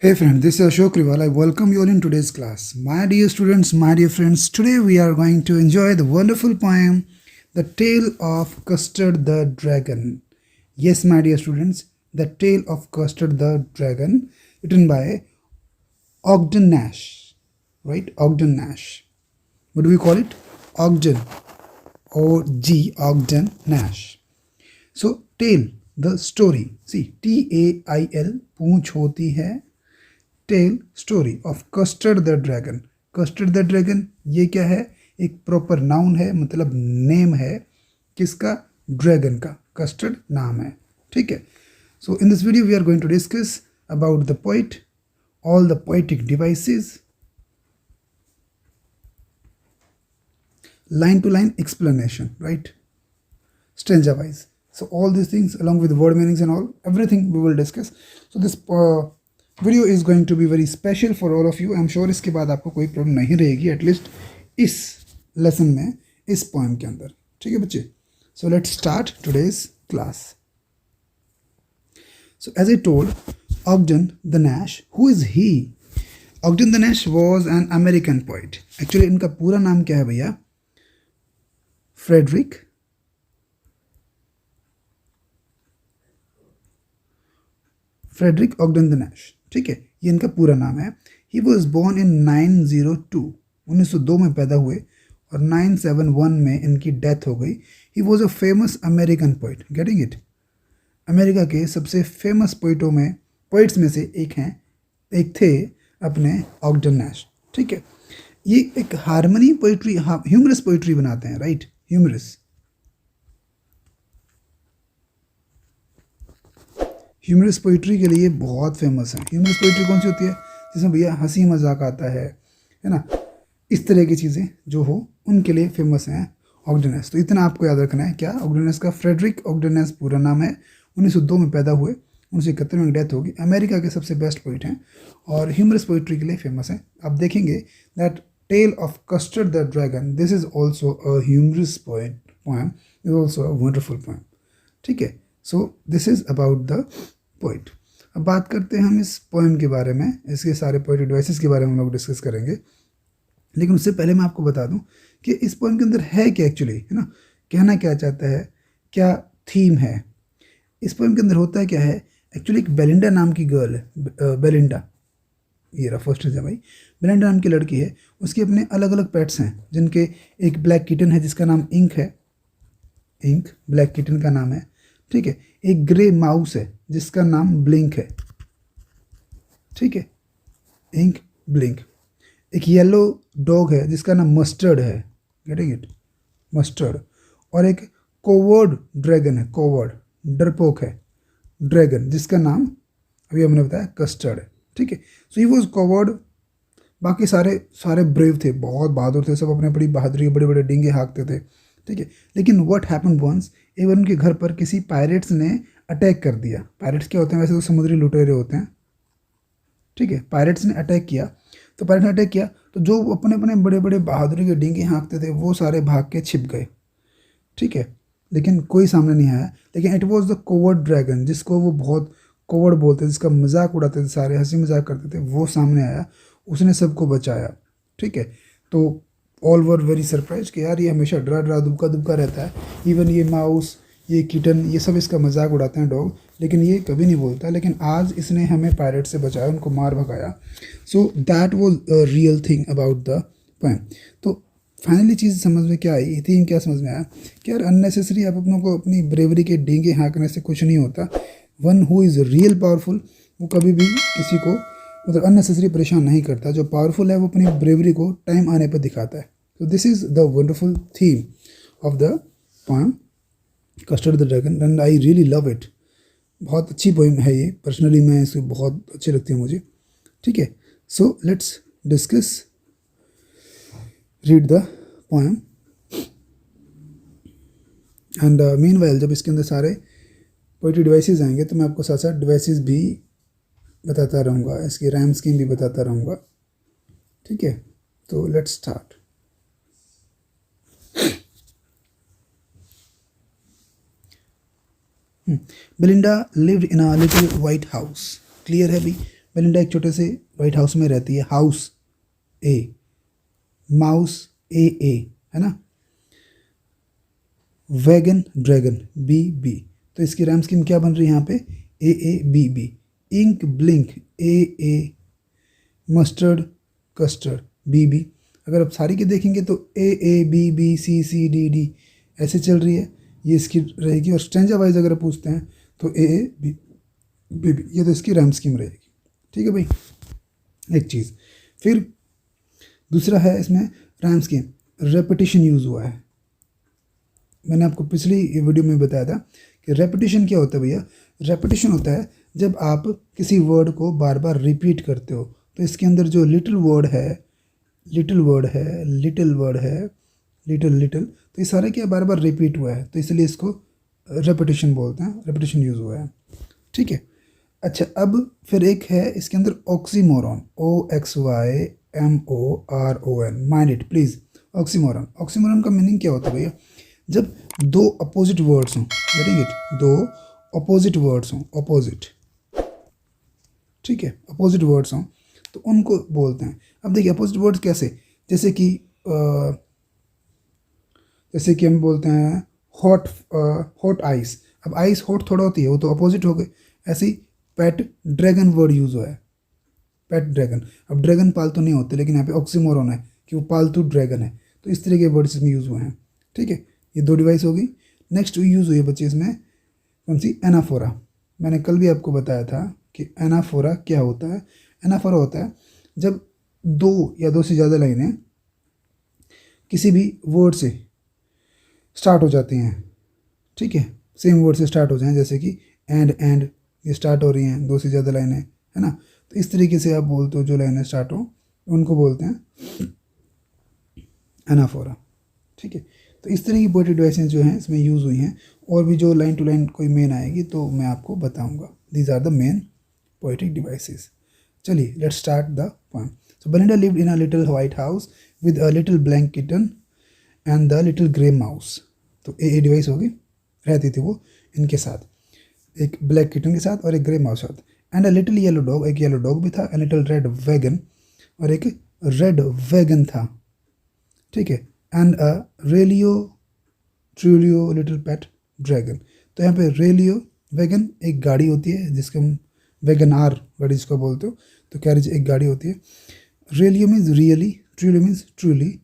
Hey friend, this is Ashok Rival. I welcome you all in today's class. My dear students, my dear friends, today we are going to enjoy the wonderful poem, The Tale of Custard the Dragon. Yes, my dear students, The Tale of Custard the Dragon, written by Ogden Nash. Right? Ogden Nash. What do we call it? Ogden. O-G, Ogden Nash. So, tale, the story. See, T-A-I-L, पूंछ होती है. Tail story of custard the dragon. Custard the dragon ये क्या है? एक proper noun है, मतलब name है किसका? ड्रैगन का. कस्टर्ड नाम है. ठीक है. So in this video we are going to discuss about the poet, all the poetic devices, line to line explanation, right? Stanza wise. So all these things along with word meanings and all, everything we will discuss. So this video is going to be very special for all of you. I'm sure इसके बाद आपको कोई problem नहीं रहेगी, at least इस lesson में, इस poem के अंदर. ठीक है बच्चे. So let's start today's class. So as I told, Ogden the Nash, who is he? Ogden the Nash was an American poet. Actually इनका पूरा नाम क्या है भैया? Frederick Ogden the Nash. ठीक है, ये इनका पूरा नाम है. ही वॉज बोर्न इन 902, 1902 में पैदा हुए और 971 में इनकी डेथ हो गई. He was a famous American poet. Getting it? America के सबसे फेमस पोइट्स में से एक थे अपने ऑगडन नैश. ठीक है. ये एक हार्मनी पोइट्री, ह्यूमरस पोइट्री बनाते हैं, राइट? ह्यूमरस पोइट्री के लिए बहुत फेमस है. ह्यूमरस पोइट्री कौन सी होती है? जिसमें भैया हंसी मजाक आता है ना, इस तरह की चीज़ें जो हो, उनके लिए फेमस हैं ऑगडन नैश. तो इतना आपको याद रखना है. क्या? ऑगडन नैश का फ्रेडरिक ऑगडन नैश पूरा नाम है. 1902 में पैदा हुए, 1971 में डेथ होगी. अमेरिका के सबसे बेस्ट पोइट हैं और ह्यूमरस पोइट्री के लिए फेमस हैं. आप देखेंगे that Tale of Custard the Dragon, this is also a humorous poem, is also a wonderful poem. ठीक है. So this is about the poet. अब बात करते हैं हम इस पोएम के बारे में, इसके सारे पोएटिक डिवाइसेस के बारे में हम लोग डिस्कस करेंगे. लेकिन उससे पहले मैं आपको बता दूं कि इस पोएम के अंदर है क्या एक्चुअली, है ना, कहना क्या चाहता है, क्या थीम है. इस पोएम के अंदर होता है क्या है? एक्चुअली एक बेलिंडा नाम की गर्ल है. बेलिंडा, ये रहा फर्स्ट है भाई. बेलिंडा नाम की लड़की है. उसके अपने अलग अलग पेट्स हैं, जिनके एक ब्लैक किटन है जिसका नाम इंक है. इंक ब्लैक किटन का नाम है. ठीक है. एक ग्रे माउस है जिसका नाम ब्लिंक है. ठीक है. Ink, blink. एक येलो डॉग है जिसका नाम मस्टर्ड है. Getting it? मस्टर्ड. और एक कोवर्ड ड्रैगन है. कोवर्ड, डरपोक है ड्रैगन, जिसका नाम अभी हमने बताया कस्टर्ड है. ठीक है. सो ही वॉज कवर्ड. बाकी सारे ब्रेव थे, बहुत बहादुर थे, सब अपने बड़ी बहादुरी के बड़े बड़े डींगे हाँकते थे. ठीक है. लेकिन व्हाट हैपेंड वंस, एक बार उनके घर पर किसी पायरेट्स ने अटैक कर दिया. पायरेट्स क्या होते हैं? वैसे तो समुद्री लुटेरे होते हैं. ठीक है. पायरेट्स ने अटैक किया. तो जो अपने अपने बड़े बड़े बहादुरी के डींगे हाँकते थे, वो सारे भाग के छिप गए. ठीक है. लेकिन कोई सामने नहीं आया. लेकिन it was the coward dragon, जिसको वो बहुत कोवर्ड बोलते थे, जिसका मजाक उड़ाते थे, सारे हंसी मजाक करते थे, वो सामने आया. उसने सबको बचाया. ठीक है. तो ऑल वर वेरी सरप्राइज कि यार ये हमेशा डरा डरा दुबका दुबका रहता है. इवन ये माउस, ये किटन, ये सब इसका मजाक उड़ाते हैं, डॉग, लेकिन ये कभी नहीं बोलता. लेकिन आज इसने हमें पायरेट से बचाया, उनको मार भगाया. So that was a real thing about the poem. तो फाइनली चीज़ समझ में क्या आई, थीम क्या समझ में आया कि यार अननेसेसरी आप अपनों को अपनी ब्रेवरी के डींगे हाँकने से कुछ नहीं होता. One who is real powerful, वो कभी भी किसी को मतलब अननेसेसरी परेशान नहीं करता. जो पावरफुल है वो अपनी ब्रेवरी को टाइम आने पर दिखाता है. तो this is the wonderful theme of the poem custard the dragon and I really love it. बहुत अच्छी पोएम है ये. पर्सनली मैं इसको बहुत अच्छी लगती है मुझे. ठीक है. So let's discuss, read the poem. And meanwhile जब इसके अंदर सारे पोएट्री डिवाइसेस आएंगे तो मैं आपको साथ साथ डिवाइसेस भी बताता रहूँगा, इसकी रैम स्कीम भी बताता रहूँगा. ठीक है. तो let's start. Belinda lived in a little white house. Clear है भाई? बेलिंडा एक छोटे से व्हाइट हाउस में रहती है, हाउस ए, माउस ए, है ना, वैगन ड्रैगन बी, तो इसकी रैम स्कीम क्या बन रही है यहाँ पे, ए, इंक ब्लिंक ए, मस्टर्ड कस्टर्ड बी। अगर आप सारी के देखेंगे तो ए, बी, सी, डी ऐसे चल रही है, ये इसकी रहेगी। और स्टेंजा वाइज अगर आप पूछते हैं तो ए, बी, ये तो इसकी रैम स्कीम रहेगी। ठीक है भाई, एक चीज़। फिर दूसरा है इसमें रैम स्कीम, रेपिटेशन यूज़ हुआ है। मैंने आपको पिछली वीडियो में बताया था कि रेपिटेशन क्या होता है भैया। रेपिटेशन होता है जब आप किसी वर्ड को बार बार रिपीट करते हो, तो इसके अंदर जो लिटिल तो ये सारे क्या बार बार रिपीट हुआ है, तो इसलिए इसको रेपिटेशन बोलते हैं, रेपिटेशन यूज़ हुआ है। ठीक है, अच्छा अब फिर एक है इसके अंदर oxymoron, OXYMORON, mind it please. Oxymoron का मीनिंग क्या होता है भैया, जब दो अपोजिट वर्ड्स हों, गेटिंग इट, दो अपोजिट वर्ड्स हों, अपोजिट, ठीक है, अपोजिट वर्ड्स हों तो उनको बोलते हैं। अब देखिए अपोजिट वर्ड्स कैसे, जैसे कि हम बोलते हैं हॉट आइस। अब आइस हॉट थोड़ा होती है, वो तो अपोजिट हो गए। ऐसे ही पेट ड्रैगन वर्ड यूज़ हुआ है, पेट ड्रैगन। अब ड्रैगन पालतू नहीं होते, लेकिन यहाँ पे ऑक्सीमोरॉन है कि वो पालतू ड्रैगन है, तो इस तरह के वर्ड्स इसमें यूज़ हुए हैं। ठीक है, ये दो डिवाइस होगी। नेक्स्ट यूज़ हुई है बच्चे इसमें कौन सी, एनाफोरा। मैंने कल भी आपको बताया था कि एनाफोरा क्या होता है। एनाफोरा होता है जब दो या दो से ज़्यादा लाइनें किसी भी वर्ड से स्टार्ट हो जाती हैं, ठीक है, सेम वर्ड से स्टार्ट हो जाएं, जैसे कि एंड ये स्टार्ट हो रही हैं, दो से ज़्यादा लाइनें, है ना, तो इस तरीके से आप बोलते हो जो लाइनें स्टार्ट हो उनको बोलते हैं एनाफोरा। ठीक है, तो इस तरह की पोएट्री डिवाइसेस जो हैं इसमें यूज़ हुई हैं, और भी जो लाइन टू लाइन कोई मेन आएगी तो मैं आपको बताऊंगा। These are the main poetic devices. चलिए let's start the poem. So Belinda lived in a little white house with a little black kitten and the little grey mouse. तो a device होगी, रहती थी वो इनके साथ, एक ब्लैक किटन के साथ और एक ग्रे माउस के साथ। And a little yellow dog, एक येलो डॉग भी था, एंड लिटिल रेड वैगन, और एक रेड वैगन था। ठीक है, and a ट्रूलियो little pet dragon. तो यहाँ पे रेलियो वैगन एक गाड़ी होती है जिसको हम वैगन आर गाड़ी जिसको बोलते हो, तो कैरिज एक गाड़ी होती है। Realio means really, trulio means truly.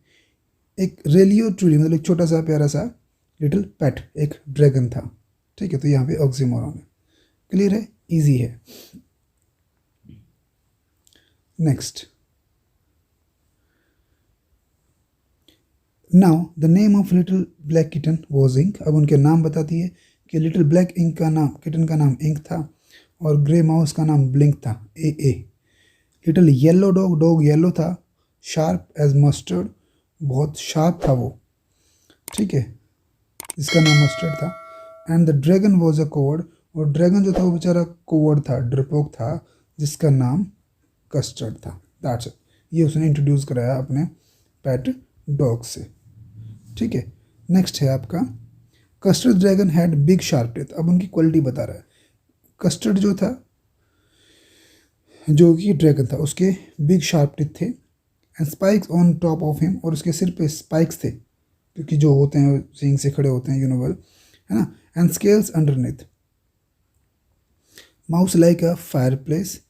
एक रेलियो ट्रूली मतलब एक छोटा सा प्यारा सा लिटिल पेट एक ड्रैगन था। ठीक है, तो यहाँ पे ऑक्सीमोरॉन है। क्लियर है, इजी है। Next, now the name of little black kitten was ink. अब उनके नाम बताती है कि लिटिल ब्लैक इंक का नाम, किटन का नाम इंक था, और ग्रे माउस का नाम ब्लिंक था, a. Little yellow dog, dog yellow था, शार्प एज मस्टर्ड, बहुत शार्प था वो, ठीक है, जिसका नाम मस्टर्ड था। And the dragon was a coward, और ड्रैगन जो था वो बेचारा कोवर्ड था, डरपोक था, जिसका नाम कस्टर्ड था। दैट्स इट, ये उसने इंट्रोड्यूस कराया अपने पेट डॉग से। ठीक है, नेक्स्ट है आपका custard dragon had big sharp teeth. अब उनकी क्वालिटी बता रहा है। कस्टर्ड जो था, जो कि ड्रैगन था, उसके बिग शार्प टीथ थे, and spikes on top of him, और उसके सिर पे स्पाइक्स थे, क्योंकि जो होते हैं सींग से खड़े होते हैं, यू नो वेल, है ना, and scales underneath. Mouse like a fire place,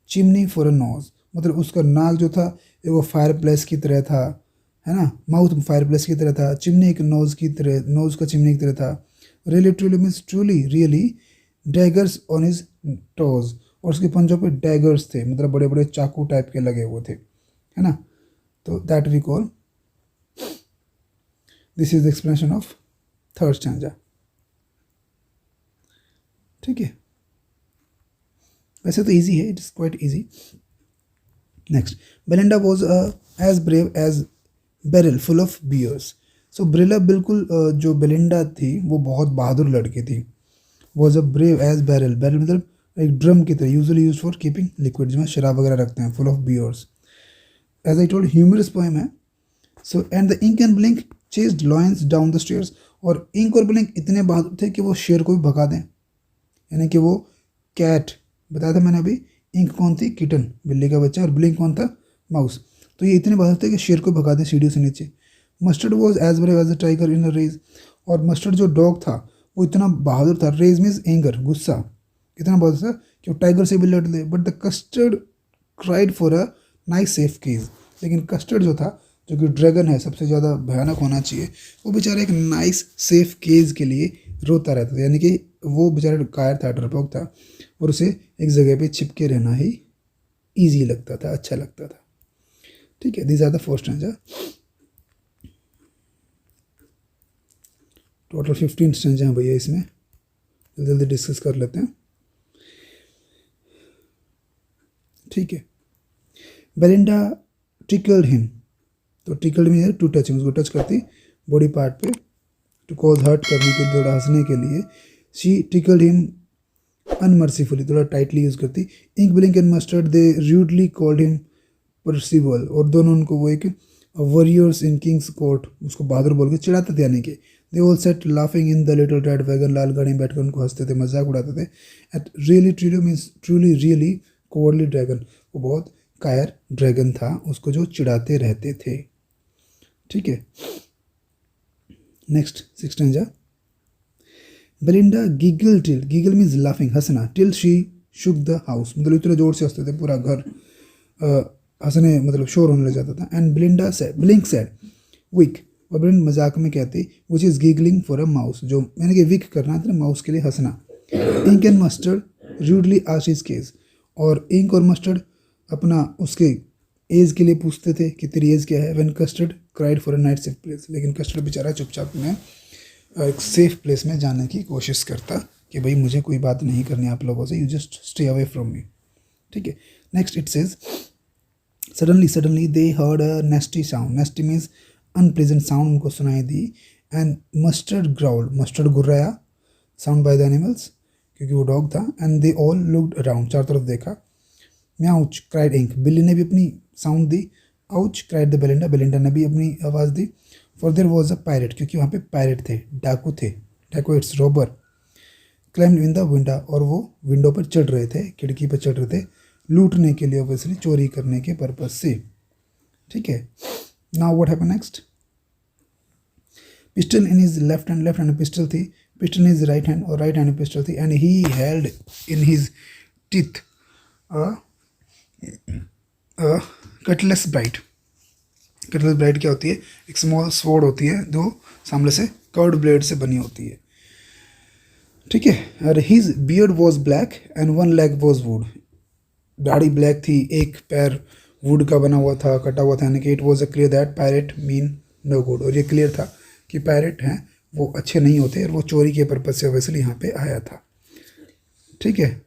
chimney for a knows, मतलब उसका नाक जो था वो फायर प्लेस की तरह था, है ना, माउथ फायर प्लेस की तरह था, चिमनी एक नोज की तरह, नोज का चिमनी की तरह था। Really truly means truly, really, daggers on his toes, और उसके पंजों पे डैगर्स थे, मतलब बड़े बड़े चाकू टाइप के लगे हुए थे, है ना, तो that we call, this is the explanation of third stanza. ठीक है, वैसे तो इजी है, it is quite easy. Next, Belinda was as brave as barrel full of bears. So ब्रिला बिल्कुल जो बेलिंडा थी वो बहुत बहादुर लड़की थी। Was a brave as barrel, barrel मतलब एक ड्रम की तरह, usually use for keeping liquid, जिसमें शराब वगैरह रखते हैं, full of bears. As I told, humorous poem है। So and the ink and blink chased lions down the stairs, और इंक और ब्लिंक इतने बहादुर थे कि वो शेर को भी भगा दें, यानी कि वो कैट बताया था मैंने अभी, इंक कौन थी? किटन, बिल्ली का बच्चा, और ब्लिंक कौन था? माउस। तो ये इतने बहादुर थे कि शेर को भगा दे सीढ़ियों से नीचे। Mustard was as brave as a tiger in a rage, और मस्टर्ड जो डॉग था वो इतना बहादुर था, रेज मीन्स एंगर, गुस्सा, इतना बहादुर था कि वो टाइगर से भी लड़ ले। But the custard cried for a nice safe cage, लेकिन कस्टर्ड जो था, जो कि ड्रैगन है, सबसे ज़्यादा भयानक होना चाहिए, वो बेचारा एक नाइस सेफ केज के लिए रोता रहता था। यानी कि वो बेचारा कायर था, डरपोक था, और उसे एक जगह पे छिपके रहना ही ईजी लगता था, अच्छा लगता था। ठीक है, these are the 4 stanza. Total 15 stanza हैं भैया इसमें, जल्दी जल्दी डिस्कस कर लेते हैं। ठीक है। बेलिंडा टिकल्ड हिम, तो टिकल्ड में टू टचिंग, उसको टच करती बॉडी पार्ट पे, टू कॉज हर्ट, करने के लिए, थोड़ा हंसने के लिए। शी टिकल्ड हिम अनमर्सीफुली, थोड़ा टाइटली यूज करती। Ink, blink and mustard they rudely called him percival, और दोनों उनको वो एक वॉरियर्स इन किंग्स कोर्ट, उसको बहादुर बोल के चिढ़ाते थे। यानी कि they all set laughing in the little red wagon, लाल गाड़ी में बैठकर उनको हंसते थे, मजाक उड़ाते थे। At really truly means truly really cowardly dragon, वो बहुत कायर ड्रैगन था, उसको जो चिढ़ाते रहते थे। ठीक है, next 6 stanza. Belinda giggle till, giggle means laughing, हंसना, till she shook the house, मतलब इतने जोर से हंसते थे पूरा घर हंसने, मतलब शोर होने लग जाता था। And Belinda said, blink said week, और ब्लिंक मजाक में कहती which is giggling for a mouse, जो यानी कि विक करना था माउस के लिए हंसना। Ink and mustard rudely asked his case, और इंक और मस्टर्ड अपना उसके एज के लिए पूछते थे कि तेरी एज क्या है। When custard cried for a night safe place, लेकिन कस्टर्ड बेचारा चुपचाप में एक सेफ प्लेस में जाने की कोशिश करता कि भाई मुझे कोई बात नहीं करनी आप लोगों से, you just stay away from me. ठीक है, next it says suddenly they heard a nasty sound, nasty means unpleasant sound, उनको सुनाई दी। एंड मस्टर्ड ग्राउल्ड, मस्टर्ड गुर्राया, साउंड बाय द एनिमल्स, क्योंकि वो डॉग था। And they all looked around, चारों तरफ देखा। म्याउच क्राइड इंक, बिल्ली ने भी अपनी साउंड दी। Ouch cried the Belinda, Belinda ने भी अपनी आवाज़ दी। For there was a pirate, क्योंकि वहाँ पे पायरेट थे, डाकू थे, डाकू it's robber. Climbed in the window, और वो विंडो पर चढ़ रहे थे, खिड़की पर चढ़ रहे थे, लूटने के लिए, ऑब्वियसली चोरी करने के पर्पज से। ठीक है, now what happen next. Pistol in his left hand pistol थी, pistol in his right hand, और राइट हैंड पिस्टल थी। And he held in his teeth cutlass bright, cutlass bright क्या होती है? एक स्मॉल स्वॉर्ड होती है जो सामने से कर्ड ब्लेड से बनी होती है। ठीक है, और his beard was black and one leg was would, दाढ़ी ब्लैक थी, एक पैर वुड का बना हुआ था, कटा हुआ था। यानी कि it was a clear that pirate mean no good, और ये क्लियर था कि पायरेट हैं वो अच्छे नहीं होते, और वो चोरी के पर्पज से ऑब्वियसली यहाँ पे आया था। ठीक है,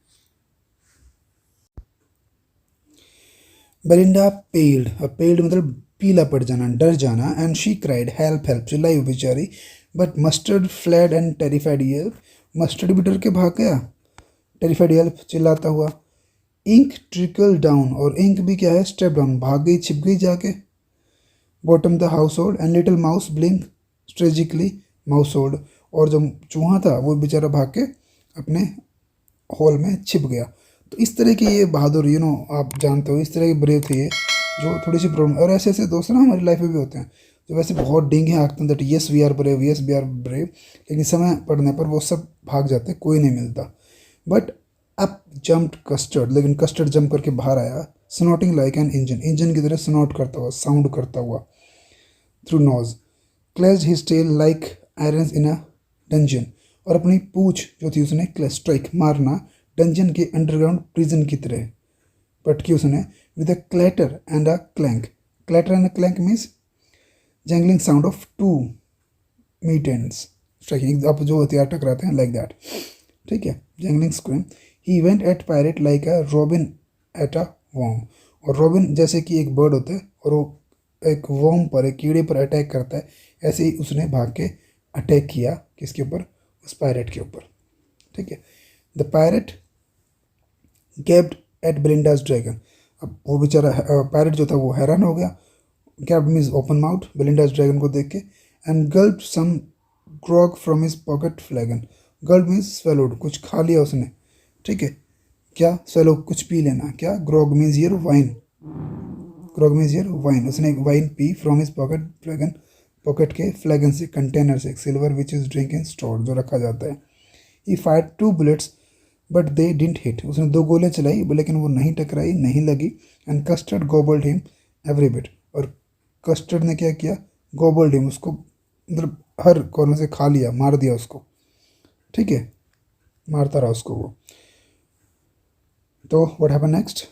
बेलिंडा पेल्ड, पेल्ड मतलब पीला पड़ जाना, डर जाना। And she cried help help, चिल्लाई बेचारी। But mustard fled and terrified Yelp, mustard भी डर के भाग गया, टेरिफाइड येल्प, चिल्लाता हुआ। इंक ट्रिकल डाउन, और इंक भी क्या है? स्टेप डाउन, भाग गई, छिप गई जाके। Bottom the house hold and little mouse Blink strategically mouse hold, और जो चूहा था वो बेचारा भाग के अपने हॉल में छिप गया। तो इस तरह के ये बहादुर, आप जानते हो, इस तरह के ब्रेव थे ये, जो थोड़ी सी प्रॉब्लम, और ऐसे ऐसे दोस्त ना हमारी लाइफ में भी होते हैं जो वैसे बहुत डिंगे हाँकते हैं, that yes we are brave, yes we are brave, लेकिन समय पड़ने पर वो सब भाग जाते, कोई नहीं मिलता। बट अप जम्प्ड कस्टर्ड, लेकिन कस्टर्ड जंप करके बाहर आया, snorting like an engine, engine की तरह स्नॉट करता हुआ, साउंड करता हुआ through nose. Clashed his tail like irons in a dungeon, और अपनी पूछ जो थी उसने स्ट्राइक, मारना, डंजन के अंडरग्राउंड प्रिजन की तरह पटकी उसने। With a clatter and a clank, clatter and a clank means jangling sound of two meet ends striking, आप जो हथियार टकराते हैं, लाइक दैट। ठीक है, jangling scream. He went at pirate like a robin at a worm, और robin जैसे कि एक बर्ड होता है और वो एक वॉर्म पर, एक कीड़े पर अटैक करता है, ऐसे ही उसने भाग के अटैक किया, किसके ऊपर? उस पायरेट के ऊपर। ठीक है, the pirate gaped at Belinda's dragon, अब वो बेचारा पायरेट जो था वो हैरान हो गया, gaped means open mouth, Belinda's dragon को देख के। And gulped some grog from his pocket flagon, gulp means swallowed, कुछ खा लिया उसने। ठीक है, क्या swallow कुछ पी लेना, क्या grog means here wine, grog means here wine, उसने एक wine P from his pocket flagon, pocket के फ्लैगन से, कंटेनर से, silver which is drink in store जो रखा जाता है। ही fired 2 bullets but they didn't hit, उसने 2 गोले चलाई लेकिन वो नहीं टकराई, नहीं लगी। And Custard gobbled him every bit, और कस्टर्ड ने क्या किया, गोबल्ड हिम, उसको मतलब हर कॉर्नर से खा लिया, मार दिया उसको, ठीक है, मारता रहा उसको वो। तो what happen next,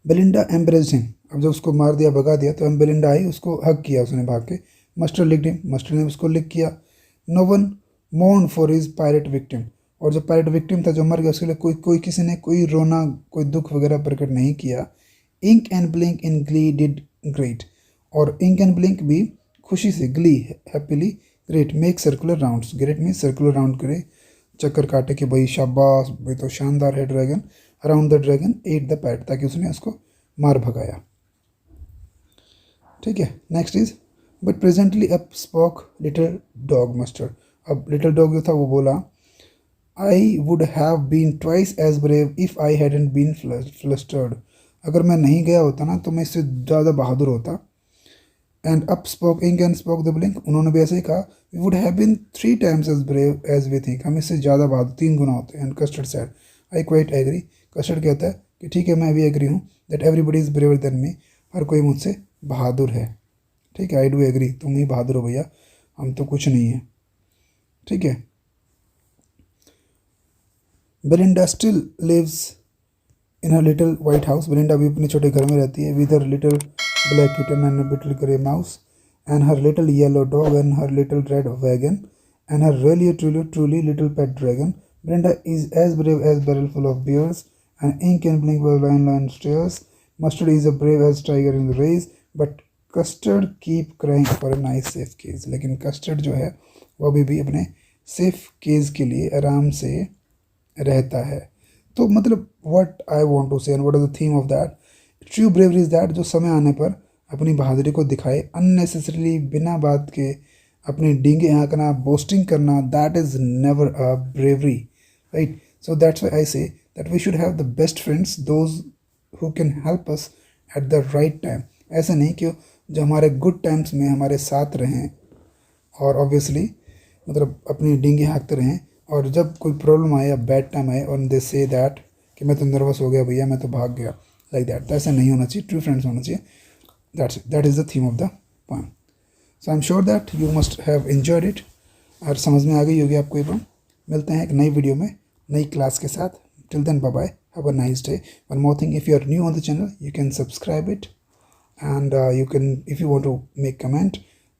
Belinda embraced him, अब जब उसको मार दिया, भगा दिया, तो बेलिंडा आई, उसको हग किया उसने भाग के। मस्टर लिक्ड हिम, मस्टर ने उसको लिक किया। No one mourn for his pirate victim, और जो पायरेट विक्टिम था जो मर गया उसके लिए कोई किसी ने कोई रोना, कोई दुख वगैरह प्रकट नहीं किया। Ink and blink in glee did gyrate, और इंक एंड ब्लिंक भी खुशी से, glee happily, gyrate make circular rounds, gyrate mean circular round करे, चक्कर काटे कि भाई शाबाश भाई तो शानदार है dragon. Around the dragon at the pat, ताकि उसने उसको मार भगाया, ठीक है। Next is but presently up spoke little dog mustard, अब लिटिल डॉग जो था वो बोला, I would have been twice as brave if I hadn't been flustered, अगर मैं नहीं गया होता ना तो मैं इससे ज़्यादा बहादुर होता। And up spoke Ink and spoke the Blink, उन्होंने भी ऐसे ही कहा, we would have been 3 times as brave as we think, हम इससे ज़्यादा बहादुर 3 गुना होते हैं। And Custard said, I quite agree, Custard कहता है कि ठीक है मैं भी एग्री हूँ, that everybody is braver than me, हर कोई मुझसे बहादुर है, ठीक है, आई डू एग्री, तुम ही बहादुर हो भैया, हम तो कुछ नहीं है, ठीक है। Belinda still lives in her little white house, Belinda भी अपने छोटे घर में रहती है, with her little black kitten and little grey mouse and her little yellow dog and her little red wagon and her really truly little pet dragon. Belinda is as brave as barrel full of beers, and ink can blink while lion stares. Mustard is as brave as tiger in the race, but custard keep crying for a nice safe case. लेकिन custard जो है वो अभी भी अपने safe case के लिए आराम से रहता है। तो मतलब what I want to say and what is the theme of that? True bravery is that जो समय आने पर अपनी बहादुरी को दिखाए, unnecessarily बिना बात के अपनी डींगे हाँकना, बोस्टिंग करना, that is never a bravery, right? So that's why I say that we should have the best friends, those who can help us at the right time. ऐसा नहीं कि जो हमारे गुड टाइम्स में हमारे साथ रहें और ऑब्वियसली मतलब अपनी डींगे हाँकते रहें, और जब कोई प्रॉब्लम आए या बैड टाइम आए और दे से दैट कि मैं तो नर्वस हो गया भैया, मैं तो भाग गया, लाइक दैट, तो ऐसा नहीं होना चाहिए, ट्रू फ्रेंड्स होना चाहिए। That is the theme of the poem. So I am sure that you must have enjoyed it, और समझ में आ गई होगी आपको ये पोएम। मिलते हैं एक नई वीडियो में नई क्लास के साथ। Till then bye bye, have a nice day. One more thing, if you are new on the channel you can subscribe it, and you can, if you want to make comment,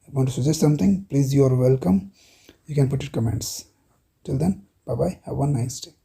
want to suggest something, please, you are welcome, you can put it comments. Till then, bye bye, have a nice day.